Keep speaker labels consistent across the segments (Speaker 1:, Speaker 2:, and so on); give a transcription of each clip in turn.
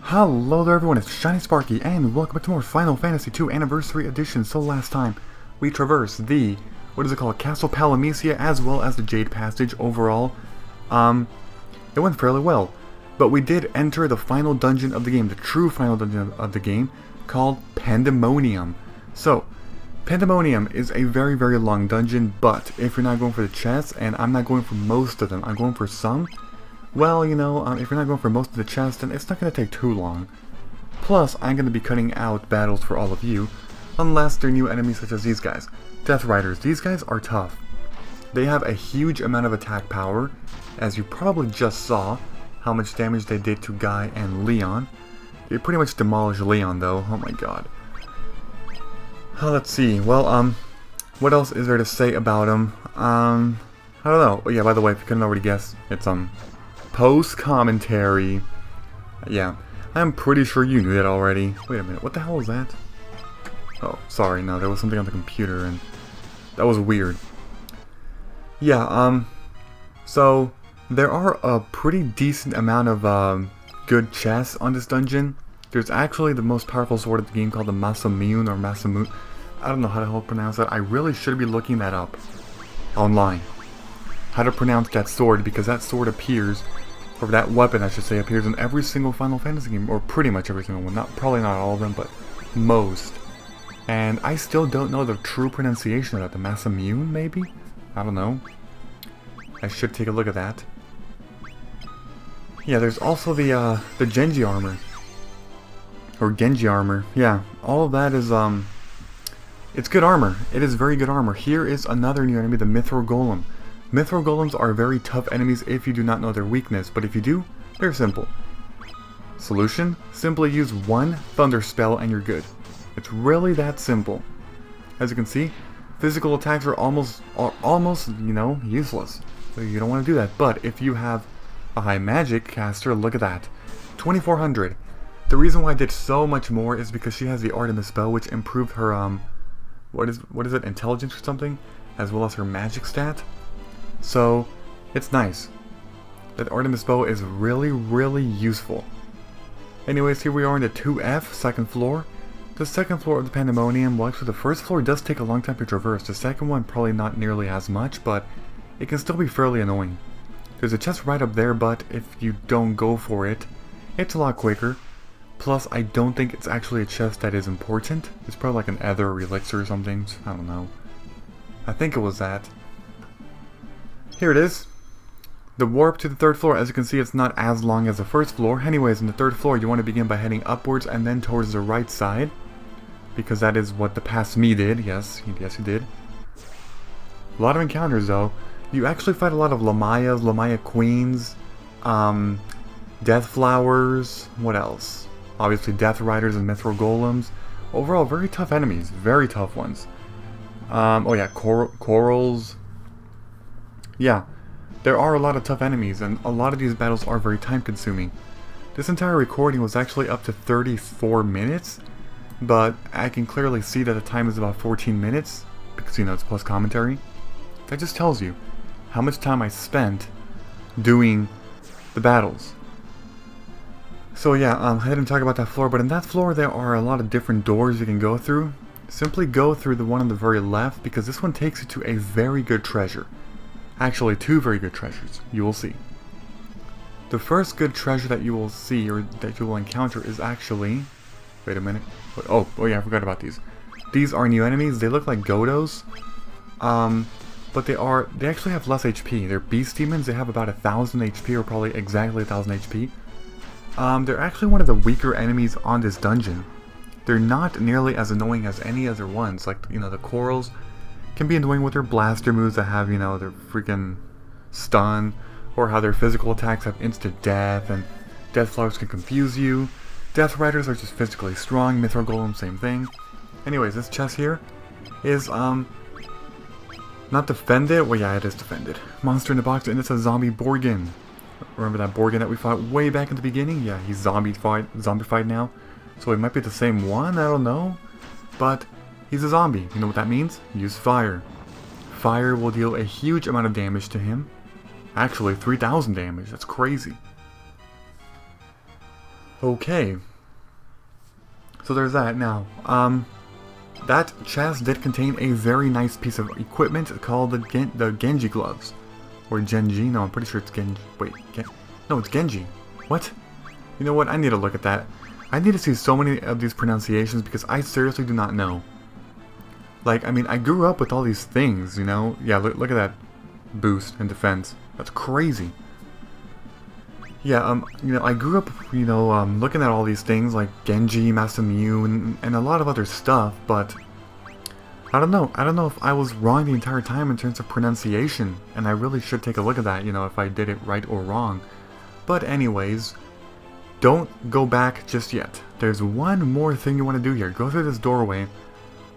Speaker 1: Hello there everyone, it's Shiny Sparky, and welcome back to more Final Fantasy II Anniversary Edition. So last time, we traversed the, Castle Palamecia, as well as the Jade Passage. Overall, it went fairly well. But we did enter the final dungeon of the game, the true final dungeon of the game, called Pandemonium. So, Pandemonium is a very, very long dungeon, but if you're not going for the chests, and I'm not going for most of them, I'm going for some, well, if you're not going for most of the chests, then it's not going to take too long. Plus, I'm going to be cutting out battles for all of you, unless they're new enemies such as these guys. Death Riders. These guys are tough. They have a huge amount of attack power, as you probably just saw how much damage they did to Guy and Leon. They pretty much demolished Leon, though. Oh my god. Let's see. Well, what else is there to say about them? I don't know. Oh yeah, by the way, if you couldn't already guess, it's, post-commentary. Yeah, I'm pretty sure you knew that already. Wait a minute, what the hell was that? Oh, sorry, no, there was something on the computer, and that was weird. Yeah, so, there are a pretty decent amount of, good chests on this dungeon. There's actually the most powerful sword of the game called the Masamune, or Masamune. I don't know how the hell to pronounce that. I really should be looking that up online. How to pronounce that sword, because that sword appears, or that weapon I should say, appears in every single Final Fantasy game, or pretty much every single one. Probably not all of them, but most. And I still don't know the true pronunciation of that. The Masamune, maybe? I don't know. I should take a look at that. Yeah, there's also the Genji armor. Or Genji armor. Yeah, all of that is, it's good armor. It is very good armor. Here is another new enemy, the Mythril Golem. Mithril Golems are very tough enemies if you do not know their weakness, but if you do, they're simple. Solution? Simply use one Thunder spell and you're good. It's really that simple. As you can see, physical attacks are almost, useless. So you don't want to do that. But if you have a high magic caster, look at that. 2400. The reason why I did so much more is because she has the Artemis spell, which improved her, what is it, intelligence or something? As well as her magic stat. So, it's nice. That Artemis bow is really, really useful. Anyways, here we are in the 2F, second floor. The second floor of the Pandemonium, well actually the first floor does take a long time to traverse. The second one probably not nearly as much, but it can still be fairly annoying. There's a chest right up there, but if you don't go for it, it's a lot quicker. Plus, I don't think it's actually a chest that is important. It's probably like an ether or elixir or something. I don't know. I think it was that. Here it is. The warp to the third floor. As you can see, it's not as long as the first floor. Anyways, in the third floor, you want to begin by heading upwards and then towards the right side. Because that is what the past me did. Yes, he did. A lot of encounters, though. You actually fight a lot of Lamayas, Lamaya Queens, Death Flowers, what else? Obviously, Death Riders and Mythril Golems. Overall, very tough enemies. Very tough ones. Oh yeah, Corals. Yeah, there are a lot of tough enemies, and a lot of these battles are very time-consuming. This entire recording was actually up to 34 minutes, but I can clearly see that the time is about 14 minutes, because, it's plus commentary. That just tells you how much time I spent doing the battles. So yeah, I didn't talk about that floor, but in that floor there are a lot of different doors you can go through. Simply go through the one on the very left, because this one takes you to a very good treasure. Actually, two very good treasures. You will see. The first good treasure that you will see, or that you will encounter, is actually... Wait a minute. Oh yeah, I forgot about these. These are new enemies. They look like Godos. But they actually have less HP. They're beast demons. They have about 1000 HP, or probably exactly 1000 HP. They're actually one of the weaker enemies on this dungeon. They're not nearly as annoying as any other ones. Like, the Corals can be annoying with their blaster moves that have, their freaking stun, or how their physical attacks have instant death, and Death Flowers can confuse you. Death Riders are just physically strong. Mythril Golem, same thing. Anyways, this chest here is, not defended. Well, yeah, it is defended. Monster in the box, and it's a zombie Borghen. Remember that Borghen that we fought way back in the beginning? Yeah, he's zombified now. So it might be the same one, I don't know. But he's a zombie. You know what that means? Use fire. Fire will deal a huge amount of damage to him. Actually, 3000 damage. That's crazy. Okay. So there's that. Now, that chest did contain a very nice piece of equipment called the Genji Gloves. Or Genji. No, I'm pretty sure it's Genji. Wait, no, it's Genji. What? You know what? I need to look at that. I need to see so many of these pronunciations because I seriously do not know. Like, I mean, I grew up with all these things, you know? Yeah, look at that boost and defense. That's crazy. Yeah, you know, I grew up, you know, looking at all these things like Genji, Masamune, and a lot of other stuff, but I don't know. I don't know if I was wrong the entire time in terms of pronunciation, and I really should take a look at that, you know, if I did it right or wrong. But anyways, don't go back just yet. There's one more thing you want to do here. Go through this doorway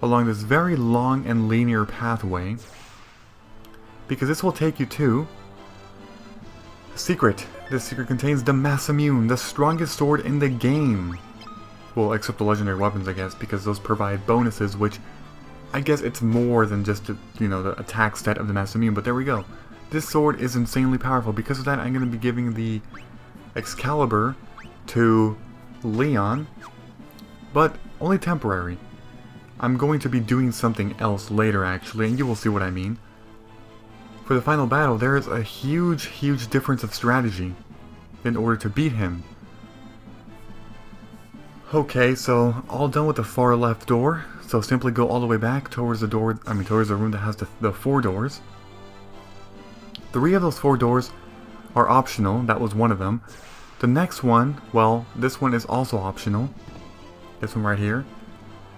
Speaker 1: along this very long and linear pathway, because this will take you to a secret. This secret contains the Masamune, the strongest sword in the game. Well, except the legendary weapons, I guess, because those provide bonuses, which I guess it's more than just, you know, the attack stat of the Masamune, but there we go. This sword is insanely powerful. Because of that, I'm going to be giving the Excalibur to Leon, but only temporary. I'm going to be doing something else later, actually, and you will see what I mean. For the final battle, there is a huge, huge difference of strategy in order to beat him. Okay, so all done with the far left door. So simply go all the way back towards the door, towards the room that has the 4 doors. 3 of those 4 doors are optional. That was one of them. The next one, well, this one is also optional. This one right here.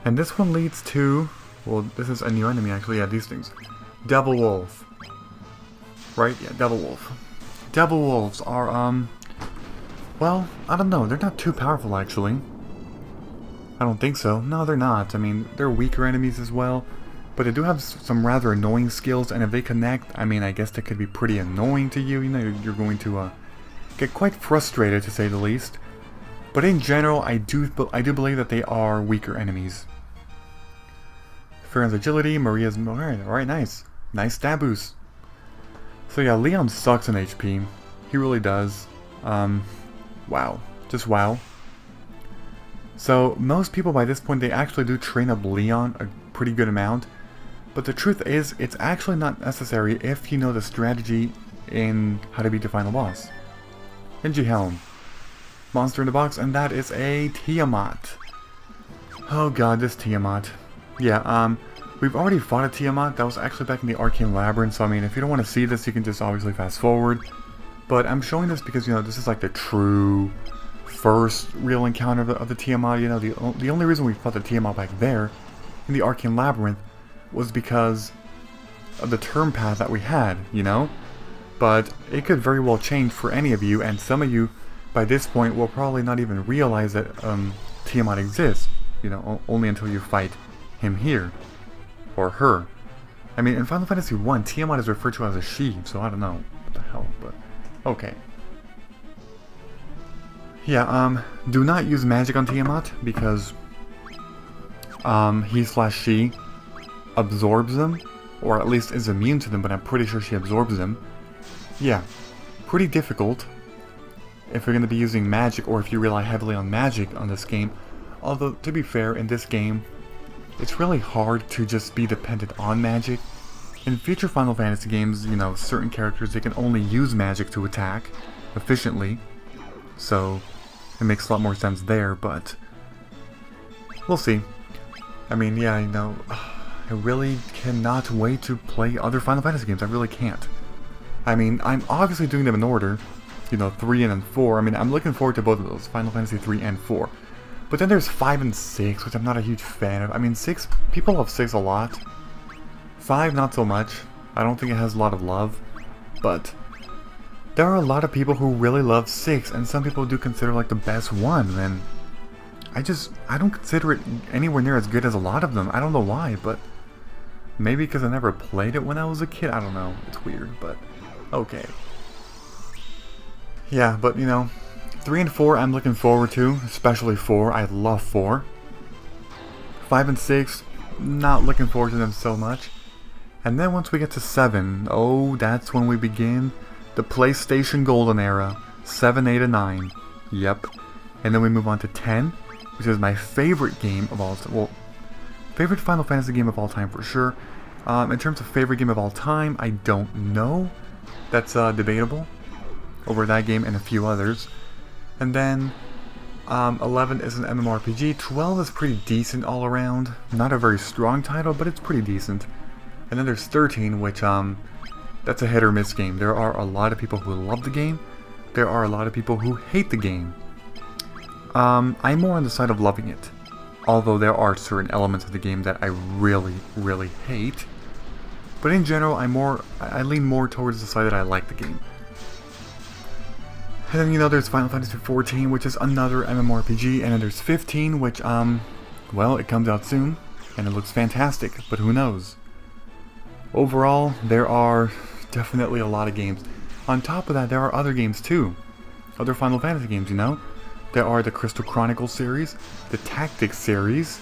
Speaker 1: And this one leads to, well, this is a new enemy actually. Yeah, these things. Devil Wolf. Right? Yeah, Devil Wolf. Devil Wolves are, well, I don't know. They're not too powerful actually. I don't think so. No, they're not. I mean, they're weaker enemies as well. But they do have some rather annoying skills, and if they connect, I mean, I guess they could be pretty annoying to you. You know, you're going to get quite frustrated, to say the least. But in general, I do believe that they are weaker enemies. Farron's agility, Maria's... Alright, nice. Nice stab boost. So yeah, Leon sucks in HP. He really does. Wow. Just wow. So, most people by this point, they actually do train up Leon a pretty good amount. But the truth is, it's actually not necessary if you know the strategy in how to beat the final boss. Genji Helm. Monster in the box, and that is a Tiamat. Oh god, this Tiamat. Yeah, we've already fought a Tiamat. That was actually back in the Arcane Labyrinth, so I mean, if you don't want to see this, you can just obviously fast forward. But I'm showing this because, you know, this is like the true first real encounter of the Tiamat. You know, the only reason we fought the Tiamat back there in the Arcane Labyrinth was because of the turn path that we had, you know? But it could very well change for any of you, and some of you by this point will probably not even realize that Tiamat exists, you know, only until you fight him here. Or her. I mean, in Final Fantasy 1, Tiamat is referred to as a she, so I don't know what the hell, but okay. Yeah, do not use magic on Tiamat, because he/she absorbs them, or at least is immune to them, but I'm pretty sure she absorbs them. Yeah, pretty difficult if you're going to be using magic, or if you rely heavily on magic on this game. Although, to be fair, in this game, it's really hard to just be dependent on magic. In future Final Fantasy games, you know, certain characters, they can only use magic to attack efficiently. So, it makes a lot more sense there, but we'll see. I mean, yeah, you know, I really cannot wait to play other Final Fantasy games. I really can't. I mean, I'm obviously doing them in order. You know, 3 and 4. I mean, I'm looking forward to both of those, Final Fantasy 3 and 4. But then there's 5 and 6, which I'm not a huge fan of. I mean, 6, people love 6 a lot. 5, not so much. I don't think it has a lot of love. But there are a lot of people who really love 6, and some people do consider like the best one, and I don't consider it anywhere near as good as a lot of them. I don't know why, but maybe because I never played it when I was a kid. I don't know. It's weird, but okay. Yeah, but you know, 3 and 4 I'm looking forward to, especially 4. I love 4. 5 and 6, not looking forward to them so much. And then once we get to 7, oh, that's when we begin the PlayStation Golden era. 7, 8, and 9. Yep. And then we move on to 10, which is my favorite game of all time. Well, favorite Final Fantasy game of all time for sure. In terms of favorite game of all time, I don't know. That's debatable over that game and a few others. And then 11 is an MMORPG. 12 is pretty decent all around. Not a very strong title, but it's pretty decent. And then there's 13, which that's a hit or miss game. There are a lot of people who love the game. There are a lot of people who hate the game. I'm more on the side of loving it. Although there are certain elements of the game that I really, really hate. But in general, I lean more towards the side that I like the game. And then, you know, there's Final Fantasy XIV, which is another MMORPG, and then there's 15, which, well, it comes out soon, and it looks fantastic, but who knows? Overall, there are definitely a lot of games. On top of that, there are other games too. Other Final Fantasy games, you know? There are the Crystal Chronicles series, the Tactics series,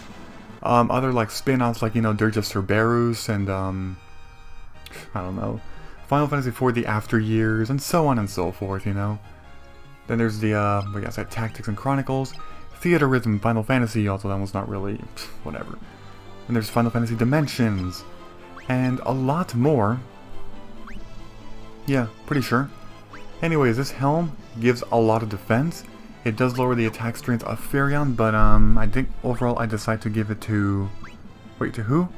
Speaker 1: other like spin-offs like, you know, Dirge of Cerberus and, I don't know, Final Fantasy IV, the After Years, and so on and so forth, you know? Then there's the, like I said, Tactics and Chronicles, Theaterism, Final Fantasy, although that one's not really, whatever. And there's Final Fantasy Dimensions, and a lot more. Yeah, pretty sure. Anyways, this helm gives a lot of defense. It does lower the attack strength of Firion, but I think overall I decide to give it to... Wait, to who?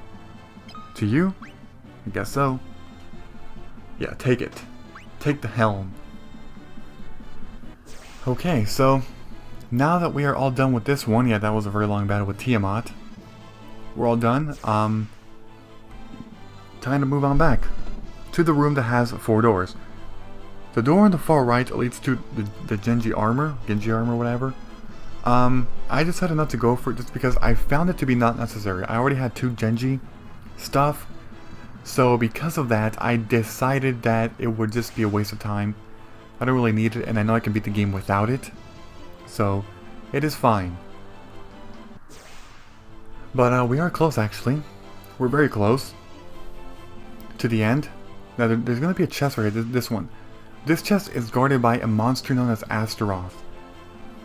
Speaker 1: To you? I guess so. Yeah, take it. Take the helm. Okay, so now that we are all done with this one, yeah, that was a very long battle with Tiamat. We're all done. Time to move on back to the room that has 4 doors. The door on the far right leads to the Genji armor, whatever. I decided not to go for it just because I found it to be not necessary. I already had 2 Genji stuff, so because of that, I decided that it would just be a waste of time. I don't really need it, and I know I can beat the game without it, so it is fine. But we are close, actually. We're very close to the end. Now, there's going to be a chest right here, this one. This chest is guarded by a monster known as Astaroth.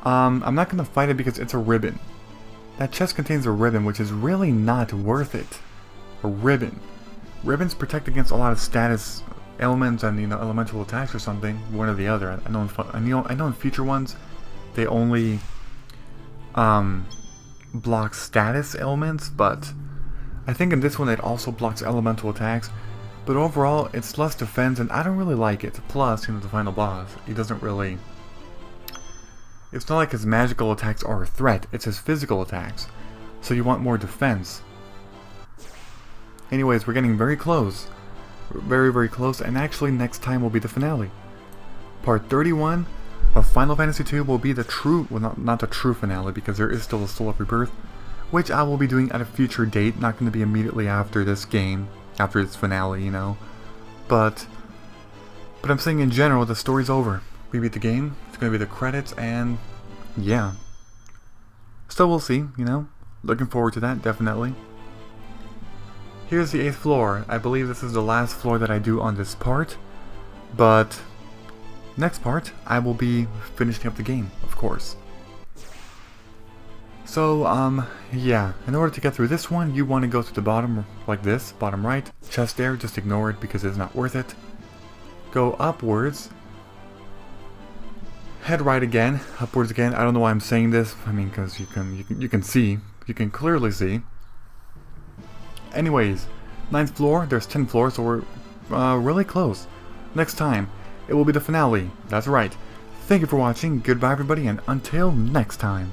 Speaker 1: I'm not going to fight it because it's a ribbon. That chest contains a ribbon, which is really not worth it. A ribbon. Ribbons protect against a lot of status elements and, you know, elemental attacks or something. One or the other. I know in future ones, they only block status elements, but I think in this one it also blocks elemental attacks. But overall, it's less defense, and I don't really like it. Plus, you know, the final boss, he doesn't really... It's not like his magical attacks are a threat, it's his physical attacks. So you want more defense. Anyways, we're getting very close. We're very, very close, and actually next time will be the finale. Part 31 of Final Fantasy II will be the true... Well, not the true finale, because there is still a Soul of Rebirth, which I will be doing at a future date, not going to be immediately after this game. After its finale, you know. But I'm saying in general, the story's over. We beat the game, it's gonna be the credits, and yeah. So we'll see, you know. Looking forward to that, definitely. Here's the 8th floor. I believe this is the last floor that I do on this part. But next part, I will be finishing up the game, of course. So, yeah, in order to get through this one, you want to go to the bottom, like this, bottom right, chest there, just ignore it because it's not worth it. Go upwards, head right again, upwards again. I don't know why I'm saying this, I mean, because you can see, you can clearly see. Anyways, 9th floor, there's 10 floors, so we're really close. Next time, it will be the finale, that's right. Thank you for watching, goodbye everybody, and until next time.